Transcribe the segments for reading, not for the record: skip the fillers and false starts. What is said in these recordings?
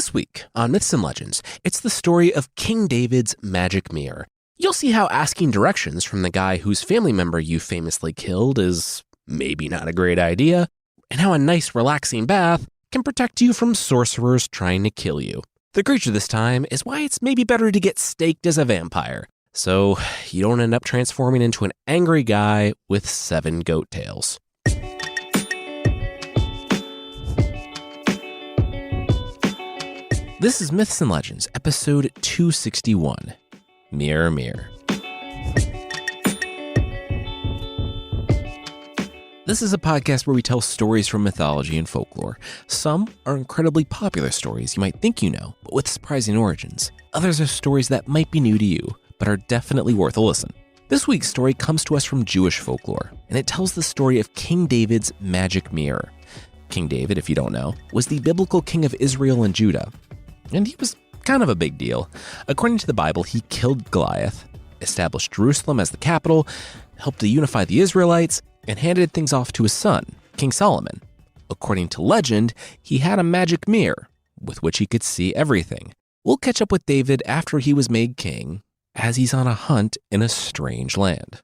This week on Myths and Legends, it's the story of King David's magic mirror. You'll see how asking directions from the guy whose family member you famously killed is maybe not a great idea, and how a nice relaxing bath can protect you from sorcerers trying to kill you. The creature this time is why it's maybe better to get staked as a vampire, so you don't end up transforming into an angry guy with 7 goat tails. This is Myths and Legends, episode 261, Mirror, Mirror. This is a podcast where we tell stories from mythology and folklore. Some are incredibly popular stories you might think you know, but with surprising origins. Others are stories that might be new to you, but are definitely worth a listen. This week's story comes to us from Jewish folklore, and it tells the story of King David's magic mirror. King David, if you don't know, was the biblical king of Israel and Judah. And he was kind of a big deal. According to the Bible, he killed Goliath, established Jerusalem as the capital, helped to unify the Israelites, and handed things off to his son, King Solomon. According to legend, he had a magic mirror with which he could see everything. We'll catch up with David after he was made king, as he's on a hunt in a strange land.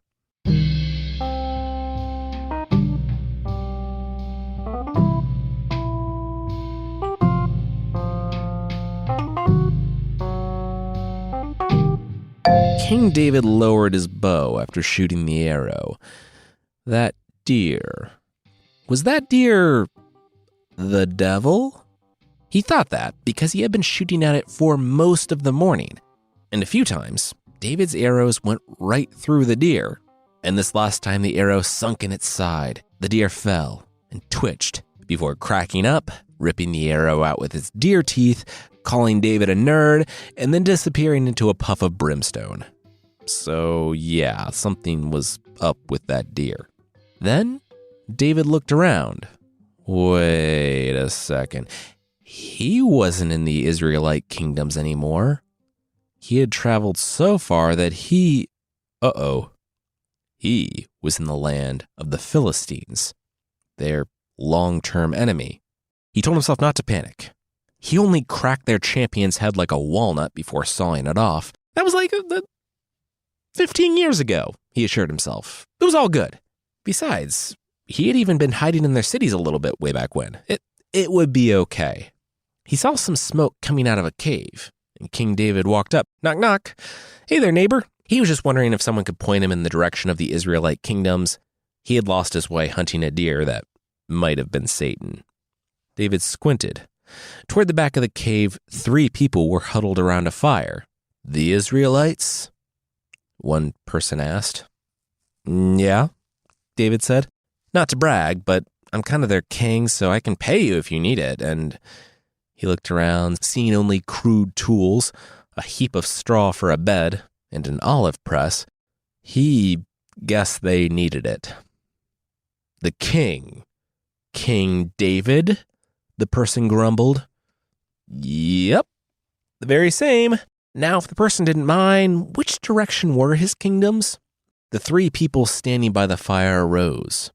King David lowered his bow after shooting the arrow. That deer. Was that deer the devil? He thought that because he had been shooting at it for most of the morning. And a few times, David's arrows went right through the deer. And this last time the arrow sunk in its side, the deer fell and twitched before cracking up, ripping the arrow out with its deer teeth, calling David a nerd, and then disappearing into a puff of brimstone. So yeah, something was up with that deer. Then David looked around. Wait a second. He wasn't in the Israelite kingdoms anymore. He had traveled so far that he was in the land of the Philistines, their long-term enemy. He told himself not to panic. He only cracked their champion's head like a walnut before sawing it off. That was like 15 years ago, he assured himself. It was all good. Besides, he had even been hiding in their cities a little bit way back when. It would be okay. He saw some smoke coming out of a cave, and King David walked up. Knock, knock. Hey there, neighbor. He was just wondering if someone could point him in the direction of the Israelite kingdoms. He had lost his way hunting a deer that might have been Satan. David squinted. Toward the back of the cave, 3 people were huddled around a fire. The Israelites? One person asked. Yeah, David said. Not to brag, but I'm kind of their king, so I can pay you if you need it. And he looked around, seeing only crude tools, a heap of straw for a bed, and an olive press. He guessed they needed it. The king. King David? The person grumbled. Yep, the very same. Now, if the person didn't mind, which direction were his kingdoms? The 3 people standing by the fire arose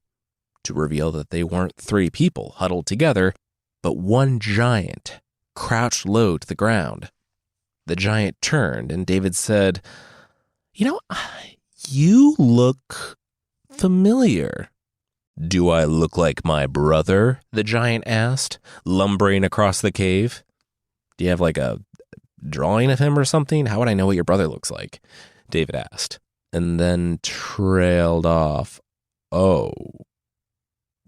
to reveal that they weren't 3 people huddled together, but one giant crouched low to the ground. The giant turned, and David said, You look familiar. Do I look like my brother? The giant asked, lumbering across the cave. Do you have like a drawing of him or something? How would I know what your brother looks like? David asked, and then trailed off. Oh,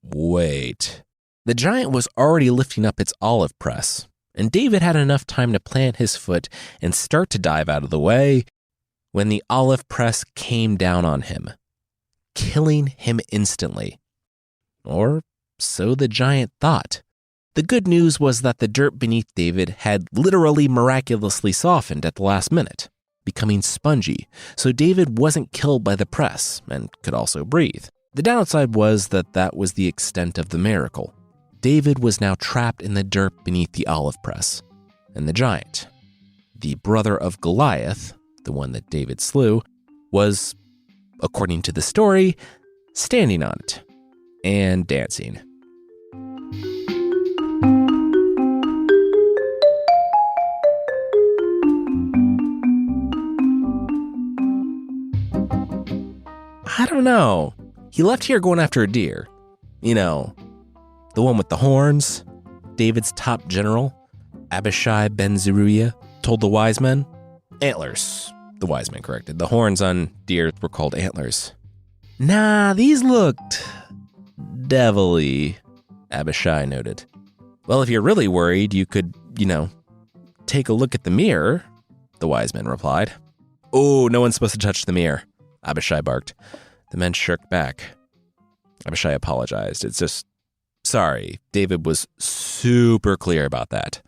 wait. The giant was already lifting up its olive press, and David had enough time to plant his foot and start to dive out of the way when the olive press came down on him, killing him instantly. Or so the giant thought. The good news was that the dirt beneath David had literally miraculously softened at the last minute, becoming spongy, so David wasn't killed by the press and could also breathe. The downside was that was the extent of the miracle. David was now trapped in the dirt beneath the olive press, and the giant, the brother of Goliath, the one that David slew, was, according to the story, standing on it and dancing. don't know. He left here going after a deer. You know, the one with the horns. David's top general, Abishai ben Zeruiah, told the wise men. Antlers, the wise men corrected. The horns on deer were called antlers. Nah, these looked devilly, Abishai noted. Well, if you're really worried, you could, take a look at the mirror, the wise men replied. Oh, no one's supposed to touch the mirror, Abishai barked. The men shirked back. Abishai apologized. It's just, sorry, David was super clear about that.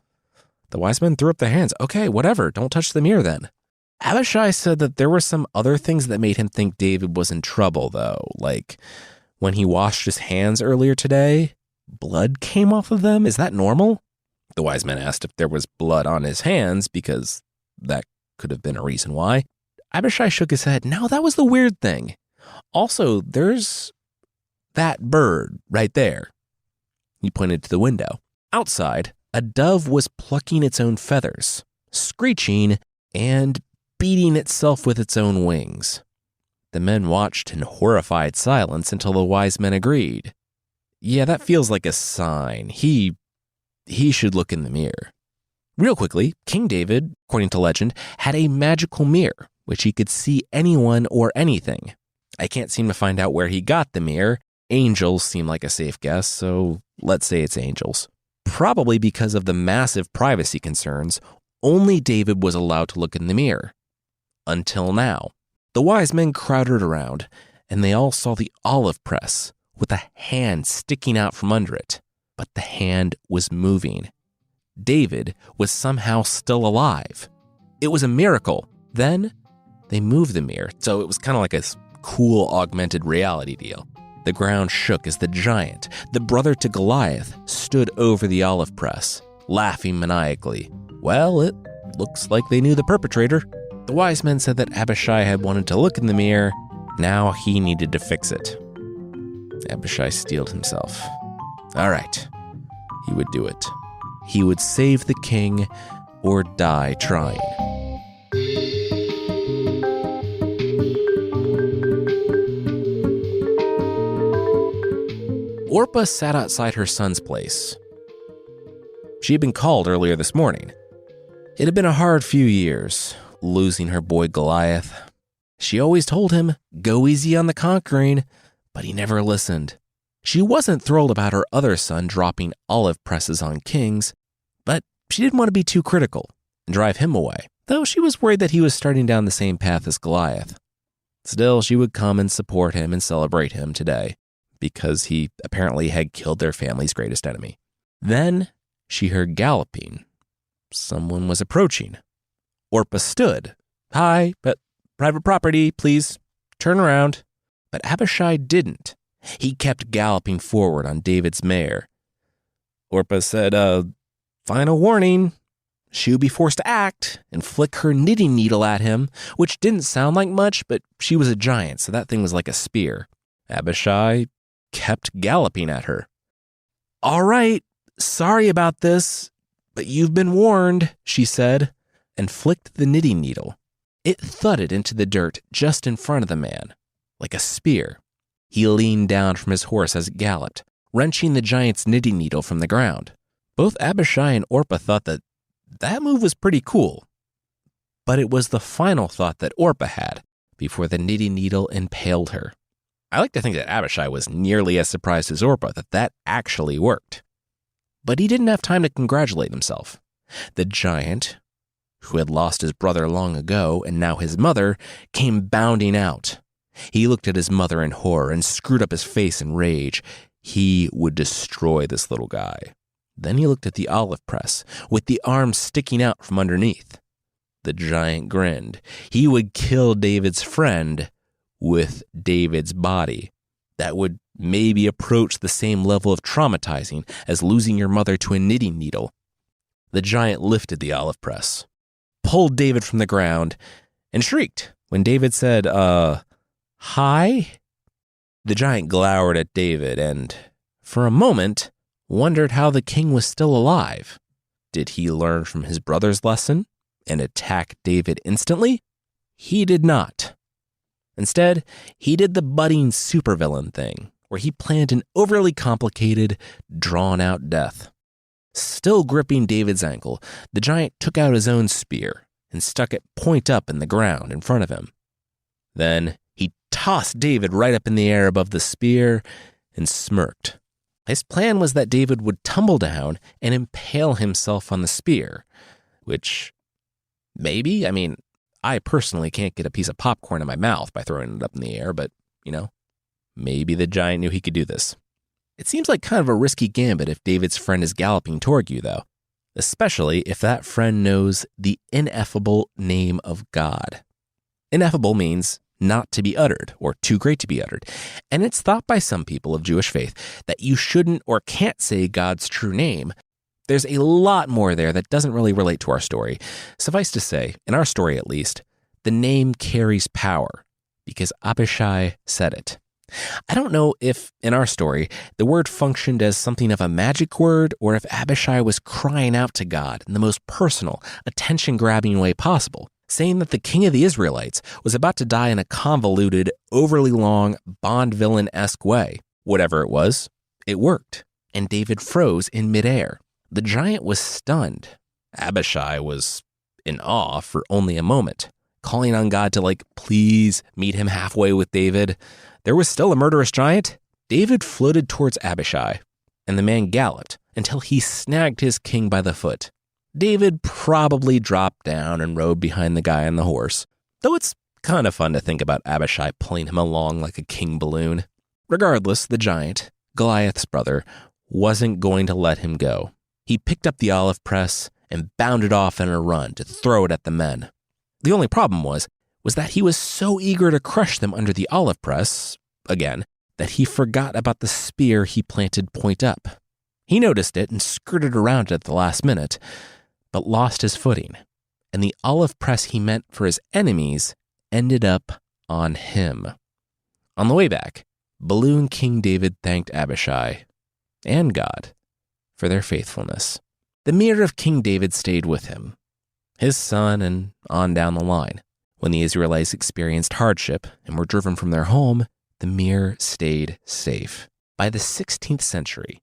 The wise men threw up their hands. Okay, whatever, don't touch the mirror then. Abishai said that there were some other things that made him think David was in trouble, though. Like, when he washed his hands earlier today, blood came off of them. Is that normal? The wise men asked if there was blood on his hands, because that could have been a reason why. Abishai shook his head. No, that was the weird thing. Also, there's that bird right there. He pointed to the window. Outside, a dove was plucking its own feathers, screeching, and beating itself with its own wings. The men watched in horrified silence until the wise men agreed. Yeah, that feels like a sign. He should look in the mirror. Real quickly, King David, according to legend, had a magical mirror, which he could see anyone or anything. I can't seem to find out where he got the mirror. Angels seem like a safe guess, so let's say it's angels. Probably because of the massive privacy concerns, only David was allowed to look in the mirror. Until now. The wise men crowded around, and they all saw the olive press with a hand sticking out from under it. But the hand was moving. David was somehow still alive. It was a miracle. Then they moved the mirror, so it was kind of like a cool augmented reality deal. The ground shook as the giant, the brother to Goliath, stood over the olive press, laughing maniacally. Well, it looks like they knew the perpetrator. The wise men said that Abishai had wanted to look in the mirror. Now he needed to fix it. Abishai steeled himself. All right, he would do it. He would save the king or die trying. Orpah sat outside her son's place. She had been called earlier this morning. It had been a hard few years, losing her boy Goliath. She always told him, go easy on the conquering, but he never listened. She wasn't thrilled about her other son dropping olive presses on kings, but she didn't want to be too critical and drive him away, though she was worried that he was starting down the same path as Goliath. Still, she would come and support him and celebrate him today, because he apparently had killed their family's greatest enemy. Then she heard galloping. Someone was approaching. Orpah stood. Hi, but private property, please turn around. But Abishai didn't. He kept galloping forward on David's mare. Orpah said, final warning. She would be forced to act and flick her knitting needle at him, which didn't sound like much, but she was a giant, so that thing was like a spear. Abishai kept galloping at her. All right, sorry about this, but you've been warned, she said, and flicked the knitting needle. It thudded into the dirt just in front of the man, like a spear. He leaned down from his horse as it galloped, wrenching the giant's knitting needle from the ground. Both Abishai and Orpah thought that move was pretty cool. But it was the final thought that Orpah had before the knitting needle impaled her. I like to think that Abishai was nearly as surprised as Orpah that actually worked. But he didn't have time to congratulate himself. The giant, who had lost his brother long ago and now his mother, came bounding out. He looked at his mother in horror and screwed up his face in rage. He would destroy this little guy. Then he looked at the olive press, with the arms sticking out from underneath. The giant grinned. He would kill David's friend with David's body. That would maybe approach the same level of traumatizing as losing your mother to a knitting needle. The giant lifted the olive press, pulled David from the ground, and shrieked when David said, hi? The giant glowered at David and, for a moment, wondered how the king was still alive. Did he learn from his brother's lesson and attack David instantly? He did not. Instead, he did the budding supervillain thing, where he planned an overly complicated, drawn-out death. Still gripping David's ankle, the giant took out his own spear and stuck it point up in the ground in front of him. Then he tossed David right up in the air above the spear and smirked. His plan was that David would tumble down and impale himself on the spear, which maybe, I personally can't get a piece of popcorn in my mouth by throwing it up in the air, but, maybe the giant knew he could do this. It seems like kind of a risky gambit if David's friend is galloping toward you, though, especially if that friend knows the ineffable name of God. Ineffable means not to be uttered or too great to be uttered, and it's thought by some people of Jewish faith that you shouldn't or can't say God's true name. There's a lot more there that doesn't really relate to our story. Suffice to say, in our story at least, the name carries power because Abishai said it. I don't know if, in our story, the word functioned as something of a magic word or if Abishai was crying out to God in the most personal, attention-grabbing way possible, saying that the king of the Israelites was about to die in a convoluted, overly long, Bond villain-esque way. Whatever it was, it worked, and David froze in midair. The giant was stunned. Abishai was in awe for only a moment, calling on God to, please meet him halfway with David. There was still a murderous giant. David floated towards Abishai, and the man galloped until he snagged his king by the foot. David probably dropped down and rode behind the guy on the horse, though it's kind of fun to think about Abishai pulling him along like a king balloon. Regardless, the giant, Goliath's brother, wasn't going to let him go. He picked up the olive press and bounded off in a run to throw it at the men. The only problem was that he was so eager to crush them under the olive press, again, that he forgot about the spear he planted point up. He noticed it and skirted around it at the last minute, but lost his footing, and the olive press he meant for his enemies ended up on him. On the way back, Balloon King David thanked Abishai and God for their faithfulness. The mirror of King David stayed with him, his son, and on down the line. When the Israelites experienced hardship and were driven from their home, the mirror stayed safe. By the 16th century,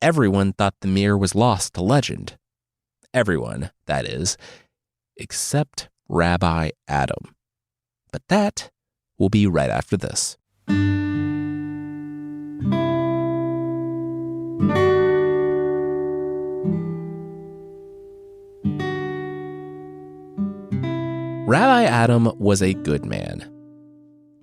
everyone thought the mirror was lost to legend. Everyone, that is, except Rabbi Adam. But that will be right after this. Rabbi Adam was a good man.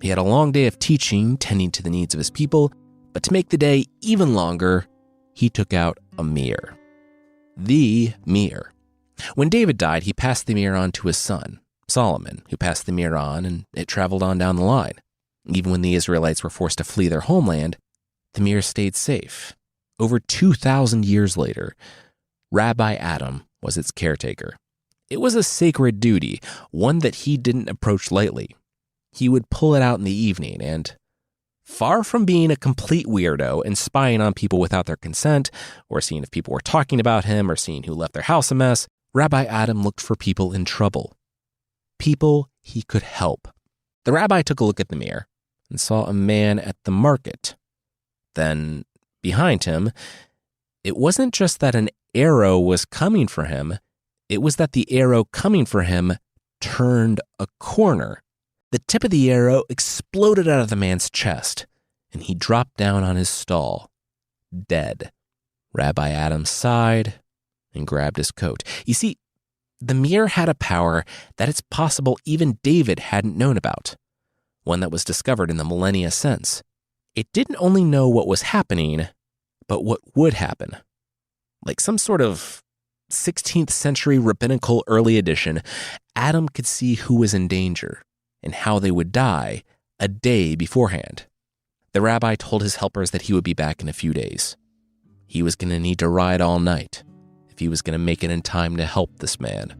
He had a long day of teaching, tending to the needs of his people, but to make the day even longer, he took out a mirror. The mirror. When David died, he passed the mirror on to his son, Solomon, who passed the mirror on, and it traveled on down the line. Even when the Israelites were forced to flee their homeland, the mirror stayed safe. Over 2,000 years later, Rabbi Adam was its caretaker. It was a sacred duty, one that he didn't approach lightly. He would pull it out in the evening and, far from being a complete weirdo and spying on people without their consent, or seeing if people were talking about him or seeing who left their house a mess, Rabbi Adam looked for people in trouble. People he could help. The rabbi took a look at the mirror and saw a man at the market. Then, behind him, it wasn't just that an arrow was coming for him, it was that the arrow coming for him turned a corner. The tip of the arrow exploded out of the man's chest, and he dropped down on his stall, dead. Rabbi Adam sighed and grabbed his coat. You see, the mirror had a power that it's possible even David hadn't known about, one that was discovered in the millennia since. It didn't only know what was happening, but what would happen. Like some sort of 16th century rabbinical early edition, Adam could see who was in danger and how they would die a day beforehand. The rabbi told his helpers that he would be back in a few days. He was going to need to ride all night if he was going to make it in time to help this man.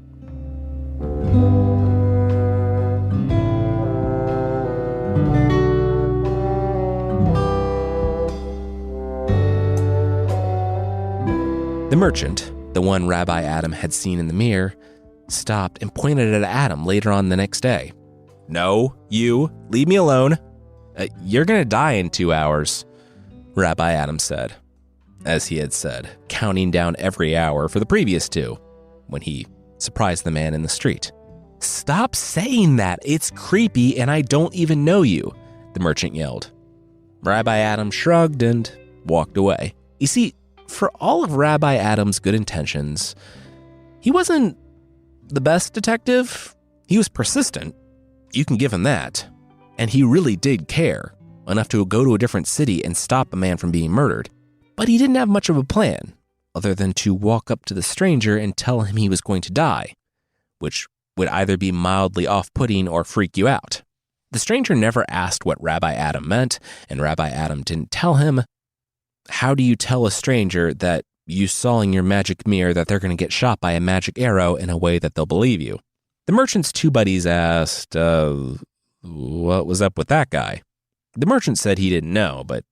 The merchant, the one Rabbi Adam had seen in the mirror, stopped and pointed at Adam later on the next day. No, you, leave me alone. You're gonna die in 2 hours, Rabbi Adam said, as he had said, counting down every hour for the previous 2, when he surprised the man in the street. Stop saying that, it's creepy and I don't even know you, the merchant yelled. Rabbi Adam shrugged and walked away. You see, for all of Rabbi Adam's good intentions, he wasn't the best detective. He was persistent. You can give him that. And he really did care, enough to go to a different city and stop a man from being murdered. But he didn't have much of a plan, other than to walk up to the stranger and tell him he was going to die, which would either be mildly off-putting or freak you out. The stranger never asked what Rabbi Adam meant, and Rabbi Adam didn't tell him. How do you tell a stranger that you saw in your magic mirror that they're going to get shot by a magic arrow in a way that they'll believe you? The merchant's 2 buddies asked, what was up with that guy? The merchant said he didn't know, but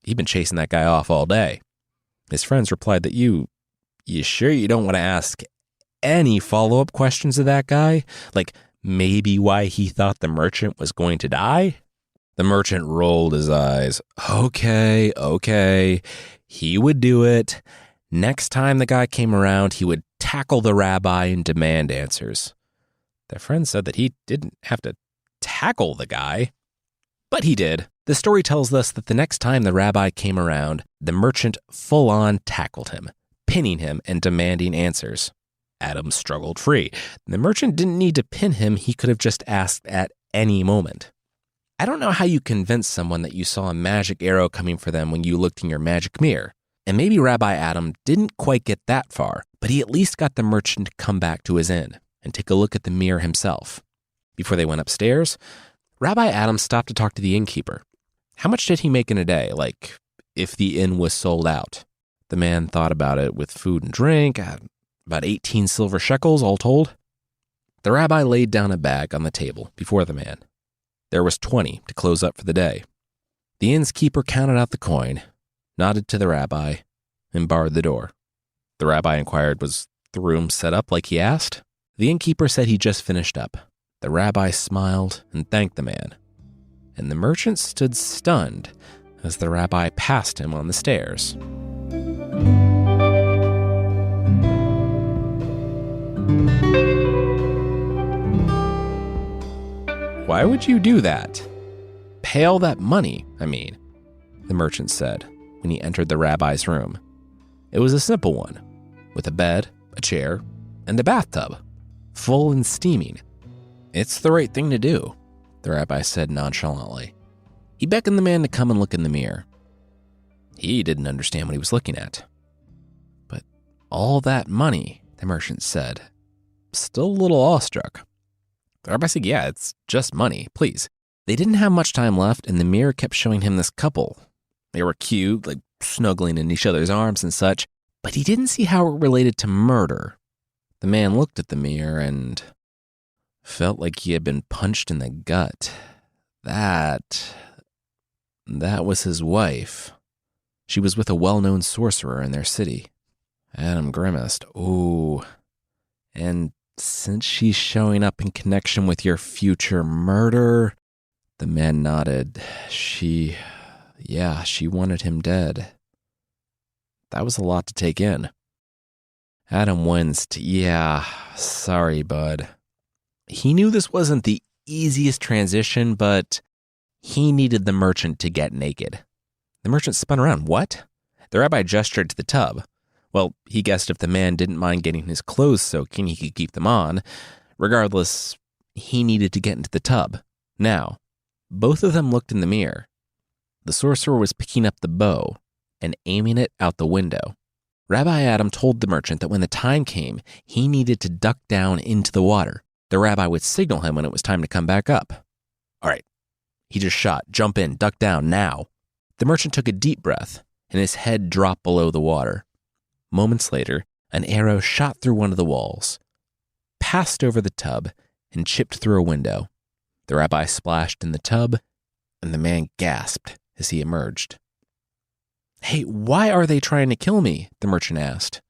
he'd been chasing that guy off all day. His friends replied that you sure you don't want to ask any follow-up questions of that guy? Like maybe why he thought the merchant was going to die? The merchant rolled his eyes. Okay. He would do it. Next time the guy came around, he would tackle the rabbi and demand answers. Their friend said that he didn't have to tackle the guy, but he did. The story tells us that the next time the rabbi came around, the merchant full-on tackled him, pinning him and demanding answers. Adam struggled free. The merchant didn't need to pin him. He could have just asked at any moment. I don't know how you convinced someone that you saw a magic arrow coming for them when you looked in your magic mirror. And maybe Rabbi Adam didn't quite get that far, but he at least got the merchant to come back to his inn and take a look at the mirror himself. Before they went upstairs, Rabbi Adam stopped to talk to the innkeeper. How much did he make in a day, like if the inn was sold out? The man thought about it with food and drink, about 18 silver shekels all told. The rabbi laid down a bag on the table before the man. There was 20 to close up for the day. The innkeeper counted out the coin, nodded to the rabbi, and barred the door. The rabbi inquired, was the room set up like he asked? The innkeeper said he just finished up. The rabbi smiled and thanked the man, and the merchant stood stunned as the rabbi passed him on the stairs. Why would you do that? Pay all that money, the merchant said when he entered the rabbi's room. It was a simple one, with a bed, a chair, and a bathtub, full and steaming. It's the right thing to do, the rabbi said nonchalantly. He beckoned the man to come and look in the mirror. He didn't understand what he was looking at. But all that money, the merchant said, still a little awestruck. The rabbi said, yeah, it's just money, please. They didn't have much time left, and the mirror kept showing him this couple. They were cute, like snuggling in each other's arms and such, but he didn't see how it related to murder. The man looked at the mirror and felt like he had been punched in the gut. That was his wife. She was with a well-known sorcerer in their city. Adam grimaced. Ooh. And since she's showing up in connection with your future murder, the man nodded. She wanted him dead. That was a lot to take in. Adam winced. Yeah, sorry, bud. He knew this wasn't the easiest transition, but he needed the merchant to get naked. The merchant spun around. What? The rabbi gestured to the tub. Well, he guessed if the man didn't mind getting his clothes soaking, he could keep them on. Regardless, he needed to get into the tub. Now, both of them looked in the mirror. The sorcerer was picking up the bow and aiming it out the window. Rabbi Adam told the merchant that when the time came, he needed to duck down into the water. The rabbi would signal him when it was time to come back up. All right, he just shot. Jump in, duck down, now. The merchant took a deep breath, and his head dropped below the water. Moments later, an arrow shot through one of the walls, passed over the tub, and chipped through a window. The rabbi splashed in the tub, and the man gasped as he emerged. Hey, why are they trying to kill me? The merchant asked.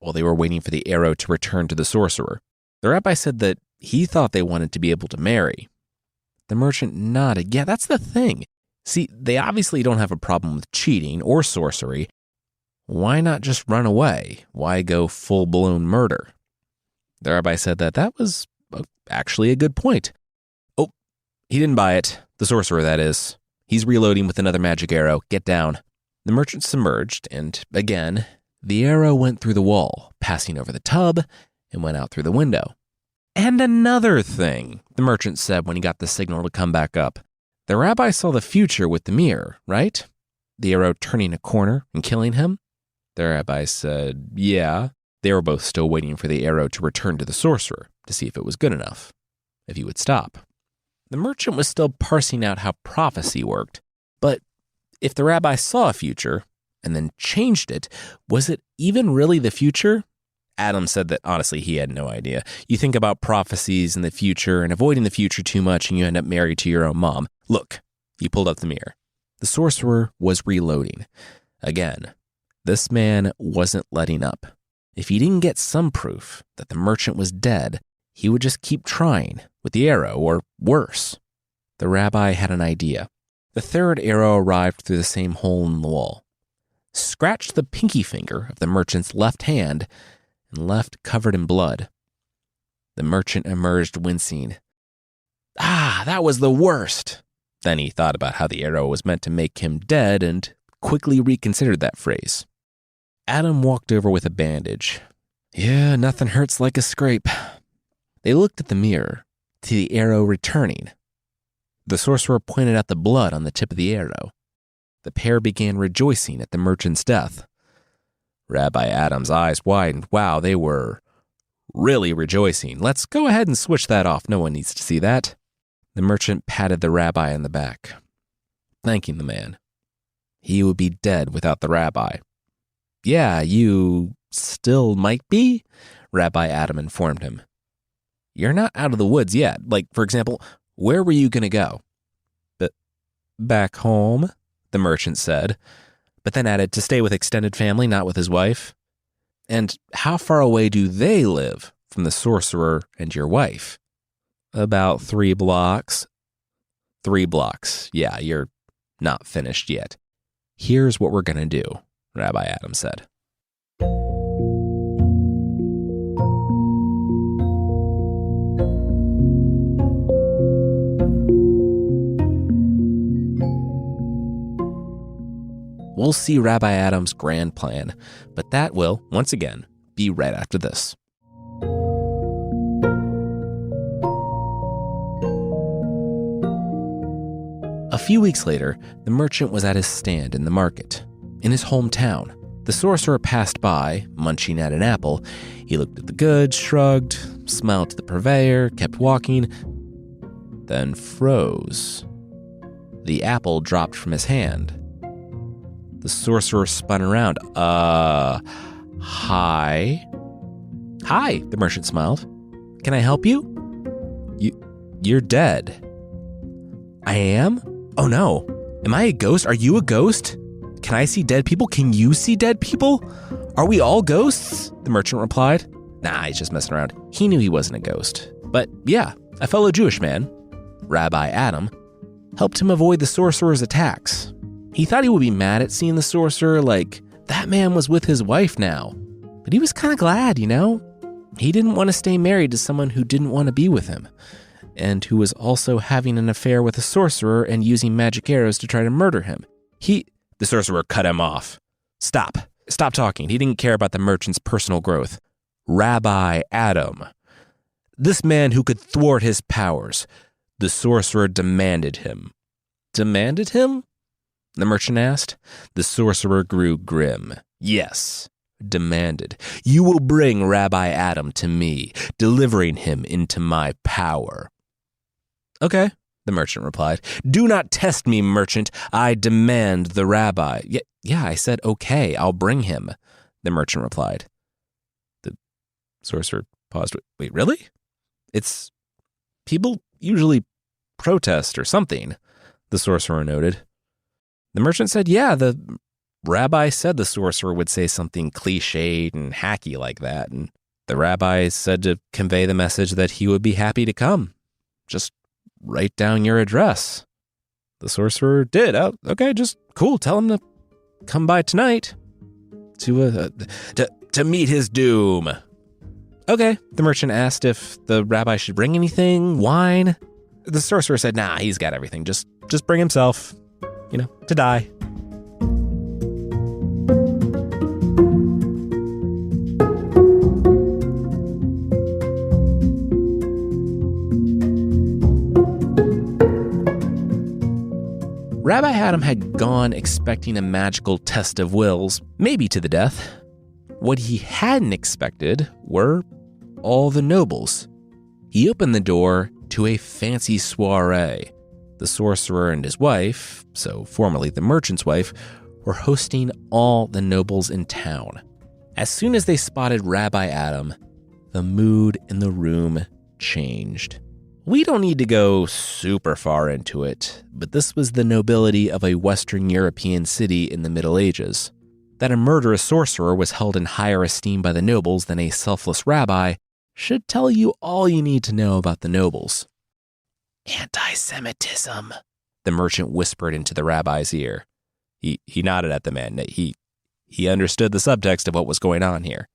Well, they were waiting for the arrow to return to the sorcerer. The rabbi said that he thought they wanted to be able to marry. The merchant nodded. Yeah, that's the thing. See, they obviously don't have a problem with cheating or sorcery. Why not just run away? Why go full-blown murder? The rabbi said that was actually a good point. Oh, he didn't buy it. The sorcerer, that is. He's reloading with another magic arrow. Get down. The merchant submerged, and again, the arrow went through the wall, passing over the tub, and went out through the window. And another thing, the merchant said when he got the signal to come back up. The rabbi saw the future with the mirror, right? The arrow turning a corner and killing him? The rabbi said, yeah. They were both still waiting for the arrow to return to the sorcerer to see if it was good enough, if he would stop. The merchant was still parsing out how prophecy worked, but if the rabbi saw a future and then changed it, was it even really the future? Adam said that honestly he had no idea. You think about prophecies in the future and avoiding the future too much and you end up married to your own mom. Look, he pulled up the mirror. The sorcerer was reloading. Again, this man wasn't letting up. If he didn't get some proof that the merchant was dead, he would just keep trying with the arrow, or worse. The rabbi had an idea. The third arrow arrived through the same hole in the wall, scratched the pinky finger of the merchant's left hand, and left covered in blood. The merchant emerged wincing. That was the worst. Then he thought about how the arrow was meant to make him dead and quickly reconsidered that phrase. Adam walked over with a bandage. Yeah, nothing hurts like a scrape. They looked at the mirror, to the arrow returning. The sorcerer pointed out the blood on the tip of the arrow. The pair began rejoicing at the merchant's death. Rabbi Adam's eyes widened. Wow, they were really rejoicing. Let's go ahead and switch that off. No one needs to see that. The merchant patted the rabbi on the back, thanking the man. He would be dead without the rabbi. Yeah, you still might be, Rabbi Adam informed him. You're not out of the woods yet. Like, for example, where were you going to go? Back home, the merchant said, but then added to stay with extended family, not with his wife. And how far away do they live from the sorcerer and your wife? About 3 blocks. 3 blocks. Yeah, you're not finished yet. Here's what we're going to do, Rabbi Adam said. We'll see Rabbi Adam's grand plan, but that will, once again, be right after this. A few weeks later, the merchant was at his stand in the market, in his hometown. The sorcerer passed by, munching at an apple. He looked at the goods, shrugged, smiled to the purveyor, kept walking, then froze. The apple dropped from his hand. The sorcerer spun around. Hi? Hi, the merchant smiled. Can I help you? You're dead. I am? Oh no. Am I a ghost? Are you a ghost? Can I see dead people? Can you see dead people? Are we all ghosts? The merchant replied. Nah, he's just messing around. He knew he wasn't a ghost. But yeah, a fellow Jewish man, Rabbi Adam, helped him avoid the sorcerer's attacks. He thought he would be mad at seeing the sorcerer, like, that man was with his wife now. But he was kind of glad, you know? He didn't want to stay married to someone who didn't want to be with him, and who was also having an affair with a sorcerer and using magic arrows to try to murder him. The sorcerer cut him off. Stop talking. He didn't care about the merchant's personal growth. Rabbi Adam, this man who could thwart his powers, the sorcerer demanded him. Demanded him? The merchant asked. The sorcerer grew grim. Yes, demanded. You will bring Rabbi Adam to me, delivering him into my power. Okay, the merchant replied. Do not test me, merchant. I demand the rabbi. Yeah, I said okay, I'll bring him, the merchant replied. The sorcerer paused. Wait, really? It's people usually protest or something, the sorcerer noted. The merchant said, yeah, the rabbi said the sorcerer would say something cliched and hacky like that, and the rabbi said to convey the message that he would be happy to come. Just write down your address. The sorcerer did. Oh, okay, just cool. Tell him to come by tonight to meet his doom. Okay, the merchant asked if the rabbi should bring anything, wine. The sorcerer said, nah, he's got everything. Just bring himself, to die. Rabbi Adam had gone expecting a magical test of wills, maybe to the death. What he hadn't expected were all the nobles. He opened the door to a fancy soiree. The sorcerer and his wife, so formerly the merchant's wife, were hosting all the nobles in town. As soon as they spotted Rabbi Adam, the mood in the room changed. We don't need to go super far into it, but this was the nobility of a Western European city in the Middle Ages. That a murderous sorcerer was held in higher esteem by the nobles than a selfless rabbi should tell you all you need to know about the nobles. Anti-Semitism, the merchant whispered into the rabbi's ear. He nodded at the man. He understood the subtext of what was going on here.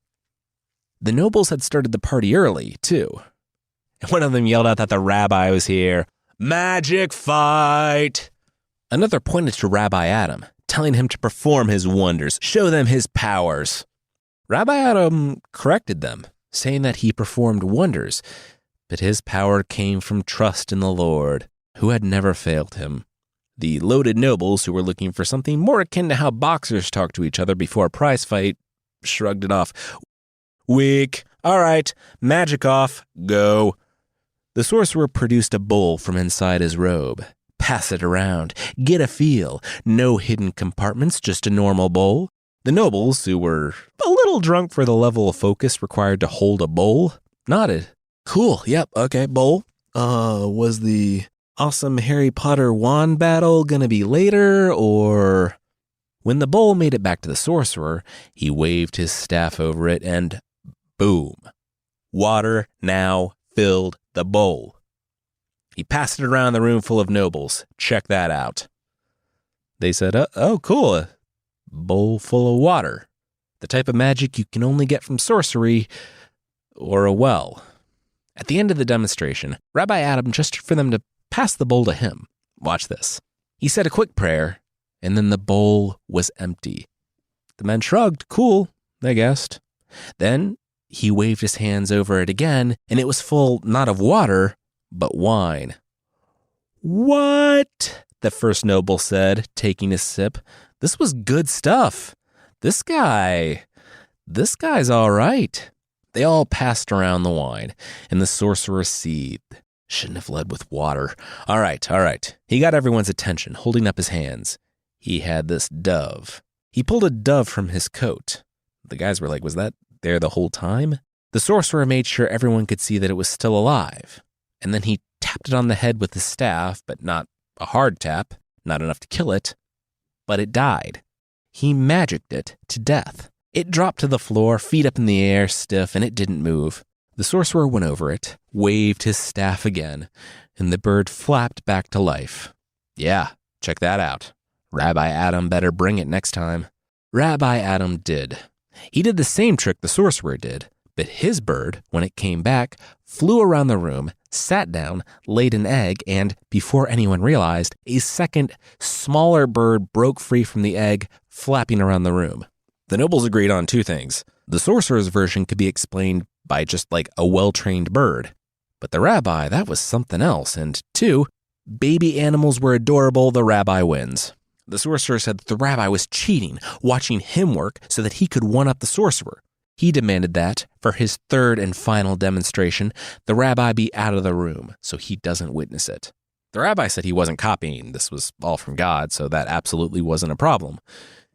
The nobles had started the party early, too. One of them yelled out that the rabbi was here. Magic fight! Another pointed to Rabbi Adam, telling him to perform his wonders, show them his powers. Rabbi Adam corrected them, saying that he performed wonders, but his power came from trust in the Lord, who had never failed him. The loaded nobles, who were looking for something more akin to how boxers talk to each other before a prize fight, shrugged it off. Weak. All right, magic off. Go. The sorcerer produced a bowl from inside his robe. Pass it around. Get a feel. No hidden compartments, just a normal bowl. The nobles, who were a little drunk for the level of focus required to hold a bowl, nodded. Cool, yep, okay, bowl. Was the awesome Harry Potter wand battle gonna be later, or... When the bowl made it back to the sorcerer, he waved his staff over it and boom. Water now filled the bowl. He passed it around the room full of nobles. Check that out. They said, oh, cool, a bowl full of water. The type of magic you can only get from sorcery or a well. At the end of the demonstration, Rabbi Adam gestured for them to pass the bowl to him. Watch this. He said a quick prayer, and then the bowl was empty. The men shrugged. Cool, they guessed. Then he waved his hands over it again, and it was full not of water, but wine. What? The first noble said, taking a sip. This was good stuff. This guy's all right. They all passed around the wine, and the sorcerer seethed. Shouldn't have led with water. All right. He got everyone's attention, holding up his hands. He had this dove. He pulled a dove from his coat. The guys were like, was that there the whole time? The sorcerer made sure everyone could see that it was still alive, and then he tapped it on the head with his staff, but not a hard tap, not enough to kill it, but it died. He magicked it to death. It dropped to the floor, feet up in the air, stiff, and it didn't move. The sorcerer went over it, waved his staff again, and the bird flapped back to life. Yeah, check that out. Rabbi Adam better bring it next time. Rabbi Adam did. He did the same trick the sorcerer did, but his bird, when it came back, flew around the room, sat down, laid an egg, and, before anyone realized, a second, smaller bird broke free from the egg, flapping around the room. The nobles agreed on two things. The sorcerer's version could be explained by just like a well-trained bird. But the rabbi, that was something else. And two, baby animals were adorable, the rabbi wins. The sorcerer said that the rabbi was cheating, watching him work so that he could one-up the sorcerer. He demanded that, for his third and final demonstration, the rabbi be out of the room so he doesn't witness it. The rabbi said he wasn't copying. This was all from God, so that absolutely wasn't a problem.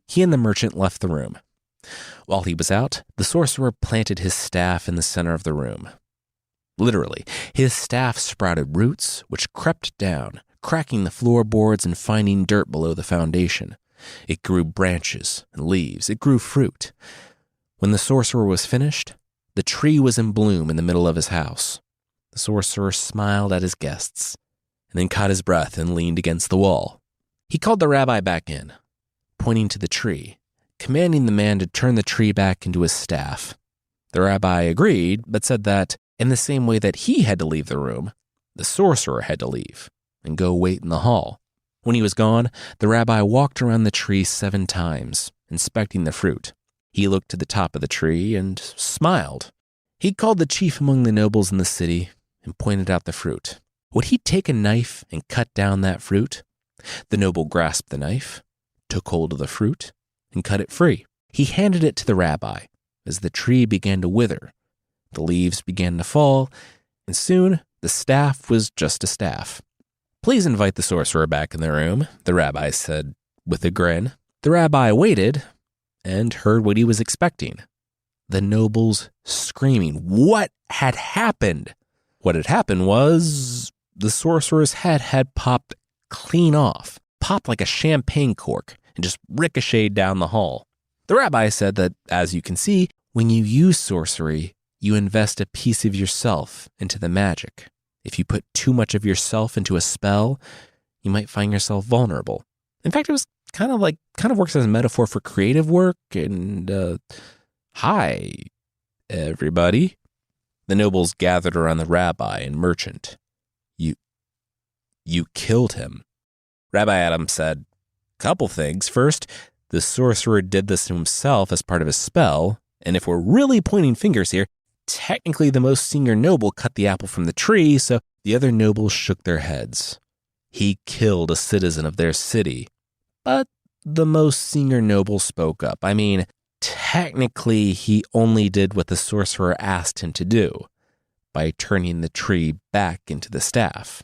He and the merchant left the room. While he was out, the sorcerer planted his staff in the center of the room. Literally, his staff sprouted roots, which crept down, cracking the floorboards and finding dirt below the foundation. It grew branches and leaves. It grew fruit. When the sorcerer was finished, the tree was in bloom in the middle of his house. The sorcerer smiled at his guests, and then caught his breath and leaned against the wall. He called the rabbi back in, pointing to the tree, commanding the man to turn the tree back into his staff. The rabbi agreed, but said that in the same way that he had to leave the room, the sorcerer had to leave and go wait in the hall. When he was gone, the rabbi walked around the tree 7 times, inspecting the fruit. He looked to the top of the tree and smiled. He called the chief among the nobles in the city and pointed out the fruit. Would he take a knife and cut down that fruit? The noble grasped the knife, took hold of the fruit, and cut it free. He handed it to the rabbi. As the tree began to wither, the leaves began to fall, and soon the staff was just a staff. "Please invite the sorcerer back in the room," the rabbi said with a grin. The rabbi waited and heard what he was expecting. The nobles screaming. What had happened? What had happened was the sorcerer's head had popped clean off, popped like a champagne cork, and just ricocheted down the hall. The rabbi said that, as you can see, when you use sorcery, you invest a piece of yourself into the magic. If you put too much of yourself into a spell, you might find yourself vulnerable. In fact, it was kind of works as a metaphor for creative work and, hi, everybody. The nobles gathered around the rabbi and merchant. You killed him. Rabbi Adam said, "Couple things. First, the sorcerer did this to himself as part of his spell, and if we're really pointing fingers here, technically the most senior noble cut the apple from the tree, so the other nobles shook their heads. He killed a citizen of their city. But the most senior noble spoke up. I mean, technically he only did what the sorcerer asked him to do, by turning the tree back into the staff.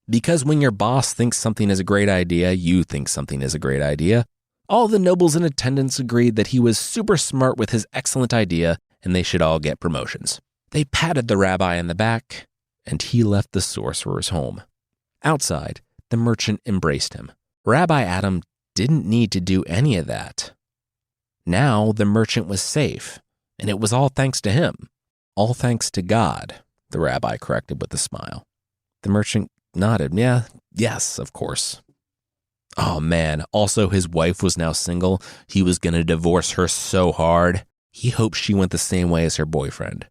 Because when your boss thinks something is a great idea, you think something is a great idea. All the nobles in attendance agreed that he was super smart with his excellent idea, and they should all get promotions. They patted the rabbi on the back, and he left the sorcerer's home. Outside, the merchant embraced him. Rabbi Adam didn't need to do any of that. Now the merchant was safe, and it was all thanks to him. All thanks to God, the rabbi corrected with a smile. The merchant nodded. Yes, of course. Oh man, also his wife was now single. He was going to divorce her so hard. He hoped she went the same way as her boyfriend.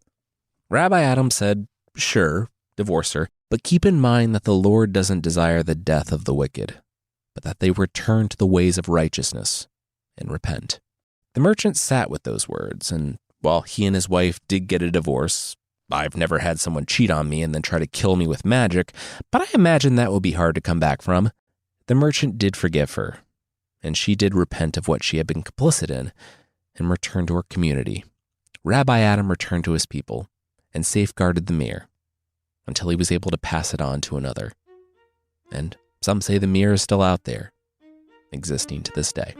Rabbi Adam said, sure, divorce her, but keep in mind that the Lord doesn't desire the death of the wicked, but that they return to the ways of righteousness and repent. The merchant sat with those words, and while he and his wife did get a divorce, I've never had someone cheat on me and then try to kill me with magic, but I imagine that would be hard to come back from. The merchant did forgive her, and she did repent of what she had been complicit in and returned to her community. Rabbi Adam returned to his people and safeguarded the mirror until he was able to pass it on to another. And some say the mirror is still out there, existing to this day.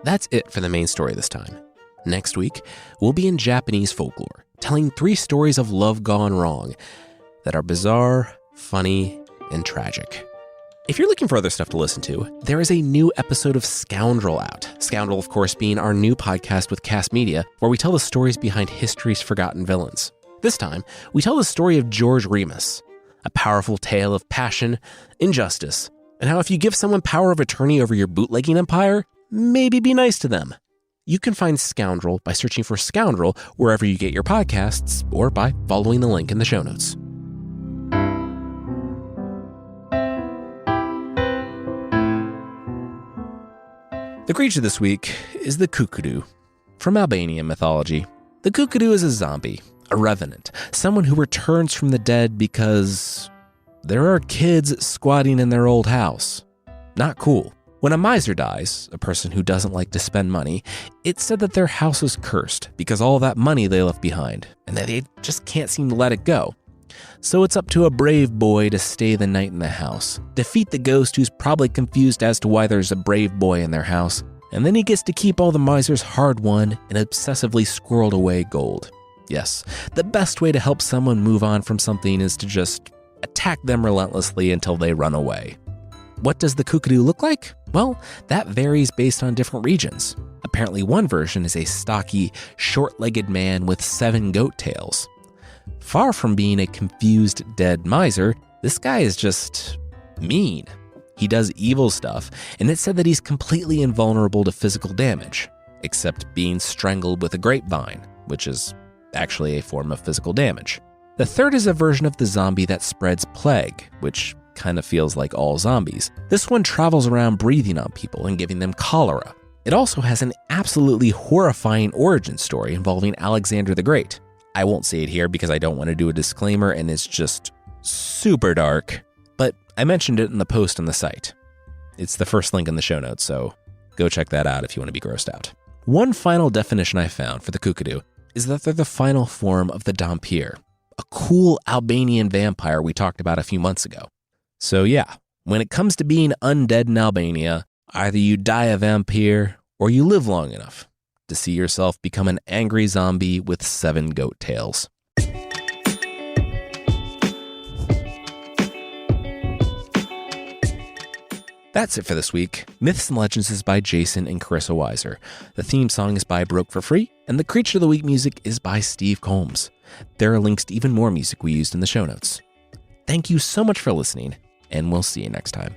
That's it for the main story this time. Next week, we'll be in Japanese folklore, telling 3 stories of love gone wrong that are bizarre, funny, and tragic. If you're looking for other stuff to listen to, there is a new episode of Scoundrel out. Scoundrel, of course, being our new podcast with Cast Media, where we tell the stories behind history's forgotten villains. This time, we tell the story of George Remus, a powerful tale of passion, injustice, and how if you give someone power of attorney over your bootlegging empire, maybe be nice to them. You can find Scoundrel by searching for Scoundrel wherever you get your podcasts or by following the link in the show notes. The creature this week is the Cuckoo from Albanian mythology. The Cuckoo is a zombie, a revenant, someone who returns from the dead because there are kids squatting in their old house. Not cool. When a miser dies, a person who doesn't like to spend money, it's said that their house is cursed because all that money they left behind, and that they just can't seem to let it go. So it's up to a brave boy to stay the night in the house, defeat the ghost who's probably confused as to why there's a brave boy in their house, and then he gets to keep all the miser's hard-won and obsessively squirreled away gold. Yes, the best way to help someone move on from something is to just attack them relentlessly until they run away. What does the Cuckoo look like? Well, that varies based on different regions. Apparently one version is a stocky, short-legged man with 7 goat tails. Far from being a confused, dead miser, this guy is just mean. He does evil stuff, and it's said that he's completely invulnerable to physical damage, except being strangled with a grapevine, which is actually a form of physical damage. The third is a version of the zombie that spreads plague, which kind of feels like all zombies. This one travels around breathing on people and giving them cholera. It also has an absolutely horrifying origin story involving Alexander the Great. I won't say it here because I don't want to do a disclaimer and it's just super dark, but I mentioned it in the post on the site. It's the first link in the show notes, so go check that out if you want to be grossed out. One final definition I found for the Kookadoo is that they're the final form of the Dhampir, a cool Albanian vampire we talked about a few months ago. So yeah, when it comes to being undead in Albania, either you die a vampire or you live long enough to see yourself become an angry zombie with 7 goat tails. That's it for this week. Myths and Legends is by Jason and Carissa Weiser. The theme song is by Broke for Free, and the Creature of the Week music is by Steve Combs. There are links to even more music we used in the show notes. Thank you so much for listening, and we'll see you next time.